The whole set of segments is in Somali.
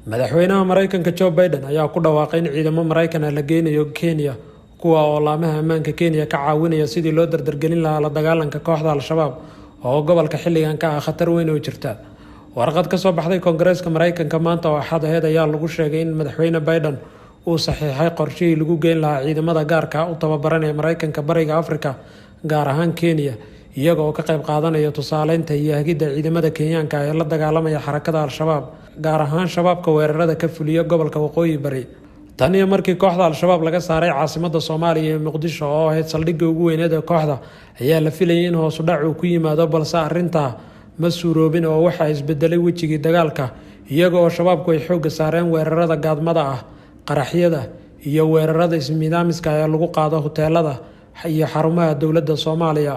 madaxweynaha Mareykanka Joe Biden ayaa ku dhawaaqay in ciidamo Mareykan ah la geynayo Kenya kuwa oo laamaha ammaanka Kenya ka caawinaya sidii loo dardargelin lahaa la dagaalanka kooxda Al-Shabaab oo gobolka xilligan ka ah khatar weyn oo jirta. warqad ka soo baxday Koongareeska Mareykanka maanta oo Axad ahayd ayaa lagu sheegay in madaxweyne Biden uu saxiixay qorshihii lagu geyn lahaa ciidamada gaarka ah u tababaran ee Mareykanka bariga Afrika gaar ahaan Kenya iyaga oo ka qayb qaadanaya tusaaleynta iyo hagida ciidamada Kenyaanka ee la dagaalamaya xarakada Al-Shabaab gaar ahaan shabaabka weerarada ka fuliya gobolka Waqooyi Bari. tan iyo markii kooxda Al-Shabaab laga saaray caasimadda Soomaaliya ee Muqdisho oo ahayd saldhigga ugu weyneed ee kooxda ayaa la filayay in hoos u dhac uu ku yimaado balse arrintaa ma suuroobin oo waxa isbedelay wejigii dagaalka iyaga oo shabaabku ay xoogga saareen weerarada gaadmada ah qaraxyada iyo weerarada ismiidaamiska ee lagu qaado hoteelada iyo xarumaha dowladda Soomaaliya.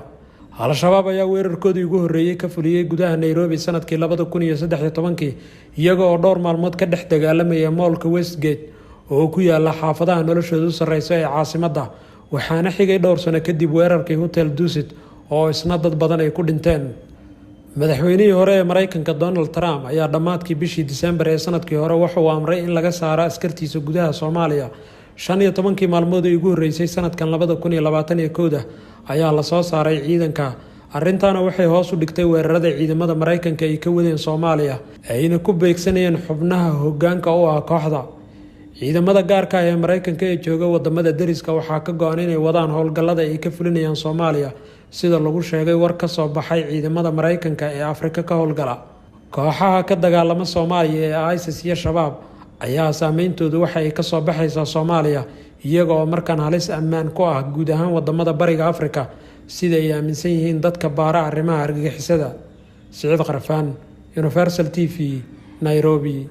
Al-Shabaab ayaa weerarkoodii ugu horreeyay ka fuliyay gudaha Nairobi sanadkii 2013 iyaga oo dhowr maalmood ka dhex dagaalamaya moolka Westgate oo ku yaala xaafadaha noloshoodu sarreysa ee caasimadda waxaana xigay dhowr sano kadib weerarkii Hotel Dusit oo isna dad badan ay ku dhinteen. madaxweynihii hore ee Mareykanka Donald Trump ayaa dhammaadkii bishii December ee sanadkii hore waxa uu amray in laga saaro askartiisa gudaha Soomaaliya 15 maalmood ugu horeysay sanadkan 2021 ayaa la soo saaray ciidanka. arrintaana waxay hoos u dhigtay weerarada ciidamada Mareykanka ay ka wadeen Soomaaliya ayna ku beegsanayeen xubnaha hoggaanka u ah kooxda. ciidamada gaarka ah ee Mareykanka ee jooga wadamada dariska waxaa ka go'an inay wadaan howlgallada ay ka fulinayaan Soomaaliya sida lagu sheegay war ka soo baxay ciidamada Mareykanka ee Afrika ka howlgala. kooxaha ka dagaalama Soomaaliya ee ISIS iyo Shabaab ayaa saameyntoodu waxa ay ka soo baxaysaa Soomaaliya iyaga oo markaan halis ammaan ku ah guud ahaan wadamada bariga Afrika sida ay aaminsan yihiin dadka baara arrimaha argagixisada. Siciid Qarfaan, Universal TV, Nairobi.